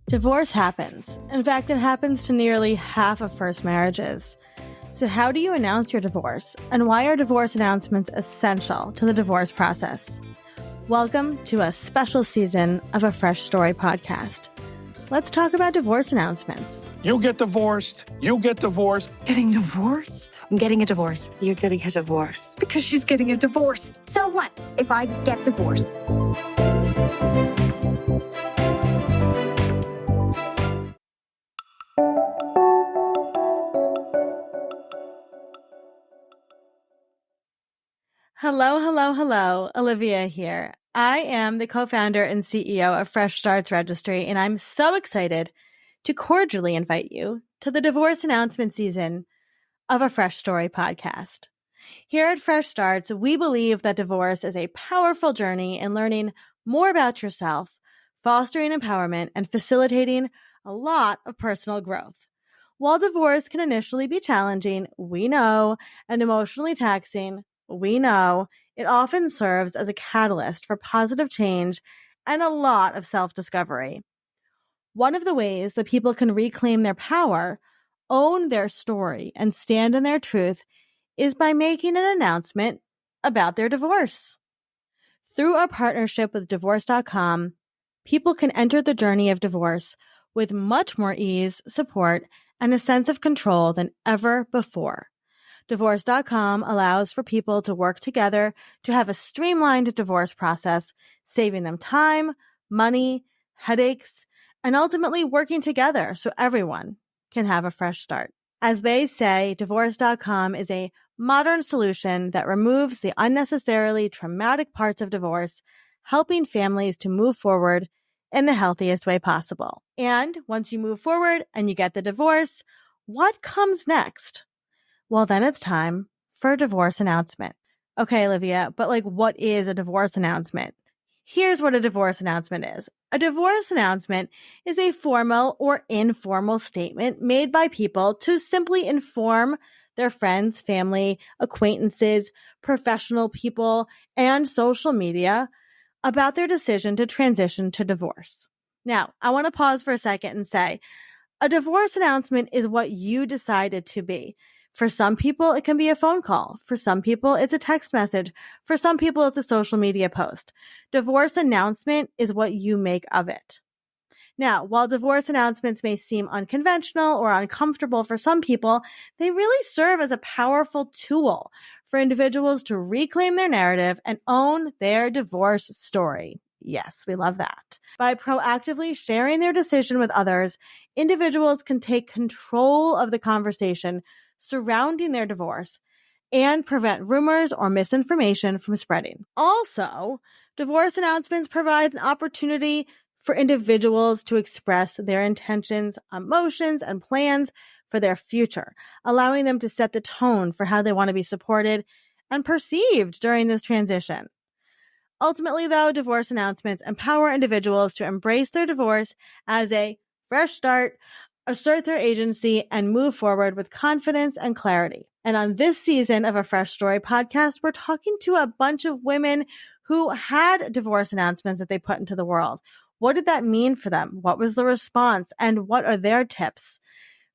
Divorce happens. In fact, it happens to nearly half of first marriages. So how do you announce your divorce? And why are divorce announcements essential to the divorce process? Welcome to a special season of a Fresh Story podcast. Let's talk about divorce announcements. You get divorced. You get divorced. Getting divorced? I'm getting a divorce. You're getting a divorce. Because she's getting a divorce. So what if I get divorced? Hello. Olivia here. I am the co-founder and CEO of Fresh Starts Registry, and I'm so excited to cordially invite you to the divorce announcement season of a Fresh Story podcast. Here at Fresh Starts, we believe that divorce is a powerful journey in learning more about yourself, fostering empowerment, and facilitating a lot of personal growth. While divorce can initially be challenging, we know, and emotionally taxing, we know, it often serves as a catalyst for positive change and a lot of self-discovery. One of the ways that people can reclaim their power, own their story, and stand in their truth is by making an announcement about their divorce. Through our partnership with Divorce.com, people can enter the journey of divorce with much more ease, support, and a sense of control than ever before. Divorce.com allows for people to work together to have a streamlined divorce process, saving them time, money, headaches, and ultimately working together so everyone can have a fresh start. As they say, Divorce.com is a modern solution that removes the unnecessarily traumatic parts of divorce, helping families to move forward in the healthiest way possible. And once you move forward and you get the divorce, what comes next? Well, then it's time for a divorce announcement. Okay, Olivia, but what is a divorce announcement? Here's what a divorce announcement is. A divorce announcement is a formal or informal statement made by people to simply inform their friends, family, acquaintances, professional people, and social media about their decision to transition to divorce. Now, I want to pause for a second and say, a divorce announcement is what you decided to be. For some people, it can be a phone call. For some people, it's a text message. For some people, it's a social media post. Divorce announcement is what you make of it. Now, while divorce announcements may seem unconventional or uncomfortable for some people, they really serve as a powerful tool for individuals to reclaim their narrative and own their divorce story. Yes, we love that. By proactively sharing their decision with others, individuals can take control of the conversation surrounding their divorce and prevent rumors or misinformation from spreading. Also, divorce announcements provide an opportunity for individuals to express their intentions, emotions, and plans for their future, allowing them to set the tone for how they want to be supported and perceived during this transition. Ultimately, though, divorce announcements empower individuals to embrace their divorce as a fresh start, assert their agency, and move forward with confidence and clarity. And on this season of a Fresh Story podcast, we're talking to a bunch of women who had divorce announcements that they put into the world. What did that mean for them? What was the response? And what are their tips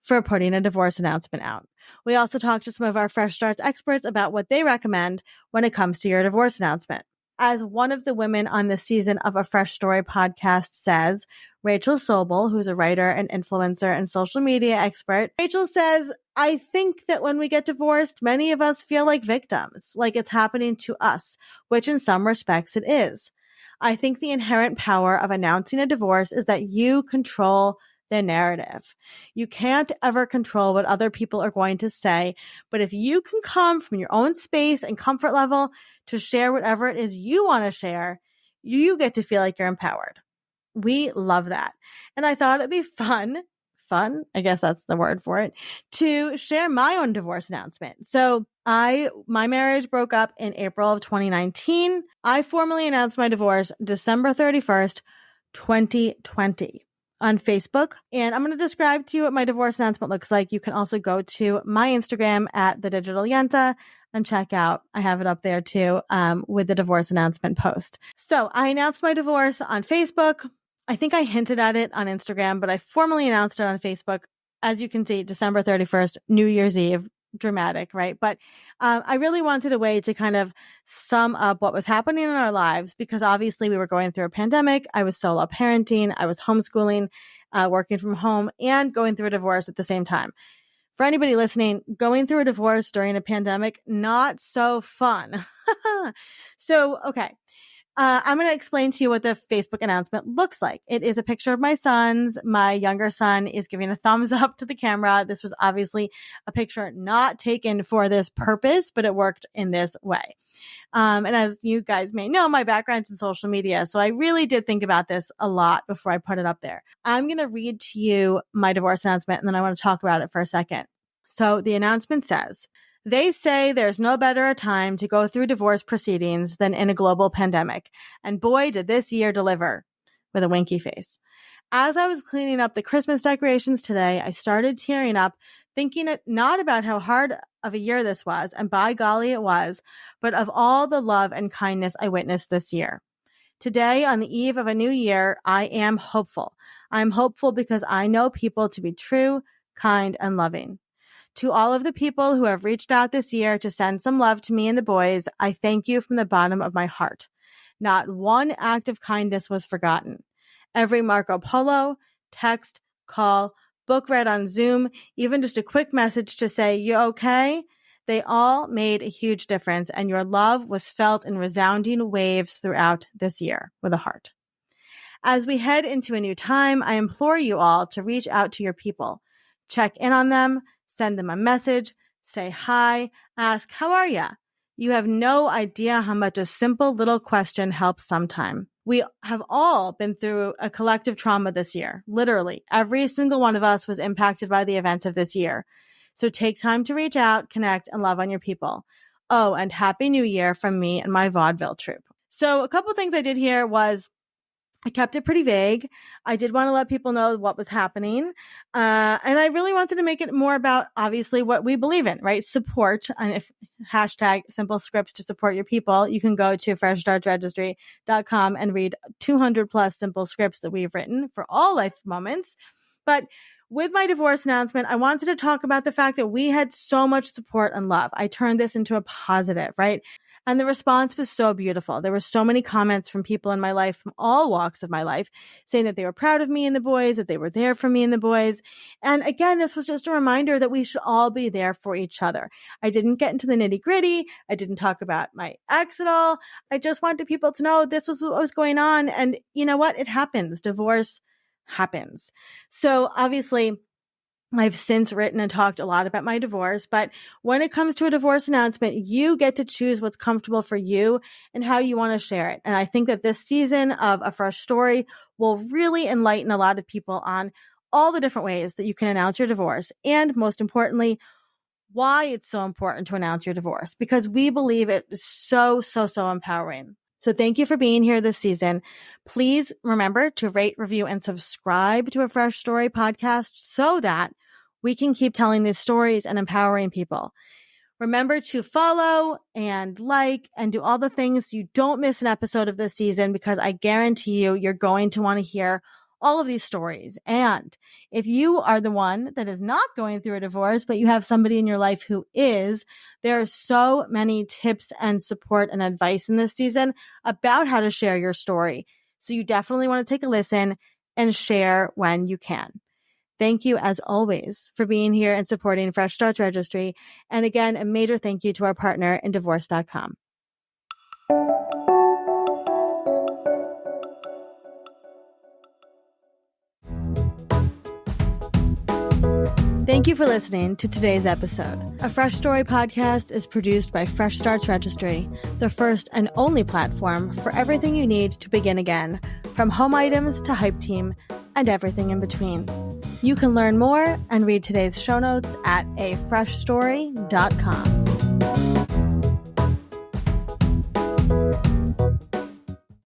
for putting a divorce announcement out? We also talked to some of our Fresh Starts experts about what they recommend when it comes to your divorce announcement. As one of the women on this season of a Fresh Story podcast says, Rachel Sobel, who's a writer and influencer and social media expert, Rachel says, I think that when we get divorced, many of us feel like victims, like it's happening to us, which in some respects it is. I think the inherent power of announcing a divorce is that you control the narrative. You can't ever control what other people are going to say, but if you can come from your own space and comfort level to share whatever it is you want to share, you get to feel like you're empowered. We love that. And I thought it'd be fun, I guess that's the word for it, to share my own divorce announcement. So my marriage broke up in April of 2019. I formally announced my divorce December 31st, 2020. On Facebook. And I'm going to describe to you what my divorce announcement looks like. You can also go to my Instagram at @thedigital_yenta and check out. I have it up there too with the divorce announcement post. So I announced my divorce on Facebook. I think I hinted at it on Instagram, but I formally announced it on Facebook. As you can see, December 31st, New Year's Eve, dramatic, right? But I really wanted a way to kind of sum up what was happening in our lives, because obviously we were going through a pandemic. I was solo parenting. I was homeschooling, working from home, and going through a divorce at the same time. For anybody listening, going through a divorce during a pandemic, not so fun. So, okay. I'm going to explain to you what the Facebook announcement looks like. It is a picture of my sons. My younger son is giving a thumbs up to the camera. This was obviously a picture not taken for this purpose, but it worked in this way. And as you guys may know, my background's in social media. So I really did think about this a lot before I put it up there. I'm going to read to you my divorce announcement, and then I want to talk about it for a second. So the announcement says, "They say there's no better a time to go through divorce proceedings than in a global pandemic. And boy, did this year deliver," with a winky face. "As I was cleaning up the Christmas decorations today, I started tearing up, thinking it not about how hard of a year this was, and by golly it was, but of all the love and kindness I witnessed this year. Today, on the eve of a new year, I am hopeful. I'm hopeful because I know people to be true, kind, and loving. To all of the people who have reached out this year to send some love to me and the boys, I thank you from the bottom of my heart. Not one act of kindness was forgotten. Every Marco Polo, text, call, book read on Zoom, even just a quick message to say, you okay? They all made a huge difference, and your love was felt in resounding waves throughout this year," with a heart. "As we head into a new time, I implore you all to reach out to your people. Check in on them, send them a message, say hi, ask, how are ya? You have no idea how much a simple little question helps sometime. We have all been through a collective trauma this year. Literally, every single one of us was impacted by the events of this year. So take time to reach out, connect, and love on your people. Oh, and Happy New Year from me and my vaudeville troupe." So a couple things I did here was I kept it pretty vague. I did want to let people know what was happening. And I really wanted to make it more about, obviously, what we believe in, right? Support. And if hashtag simple scripts to support your people, you can go to freshstartsregistry.com and read 200 plus simple scripts that we've written for all life moments. But with my divorce announcement, I wanted to talk about the fact that we had so much support and love. I turned this into a positive, right? And the response was so beautiful. There were so many comments from people in my life, from all walks of my life, saying that they were proud of me and the boys, that they were there for me and the boys. And again, this was just a reminder that we should all be there for each other. I didn't get into the nitty gritty. I didn't talk about my ex at all. I just wanted people to know this was what was going on. And you know what? It happens. Divorce happens. So obviously, I've since written and talked a lot about my divorce, but when it comes to a divorce announcement, you get to choose what's comfortable for you and how you want to share it. And I think that this season of A Fresh Story will really enlighten a lot of people on all the different ways that you can announce your divorce. And most importantly, why it's so important to announce your divorce, because we believe it is so empowering. So thank you for being here this season. Please remember to rate, review, and subscribe to A Fresh Story podcast so that we can keep telling these stories and empowering people. Remember to follow and like and do all the things so you don't miss an episode of this season, because I guarantee you, you're going to want to hear all of these stories. And if you are the one that is not going through a divorce, but you have somebody in your life who is, there are so many tips and support and advice in this season about how to share your story. So you definitely want to take a listen and share when you can. Thank you, as always, for being here and supporting Fresh Starts Registry. And again, a major thank you to our partner in divorce.com. Thank you for listening to today's episode. A Fresh Story podcast is produced by Fresh Starts Registry, the first and only platform for everything you need to begin again, from home items to Hype Team and everything in between. You can learn more and read today's show notes at afreshstory.com.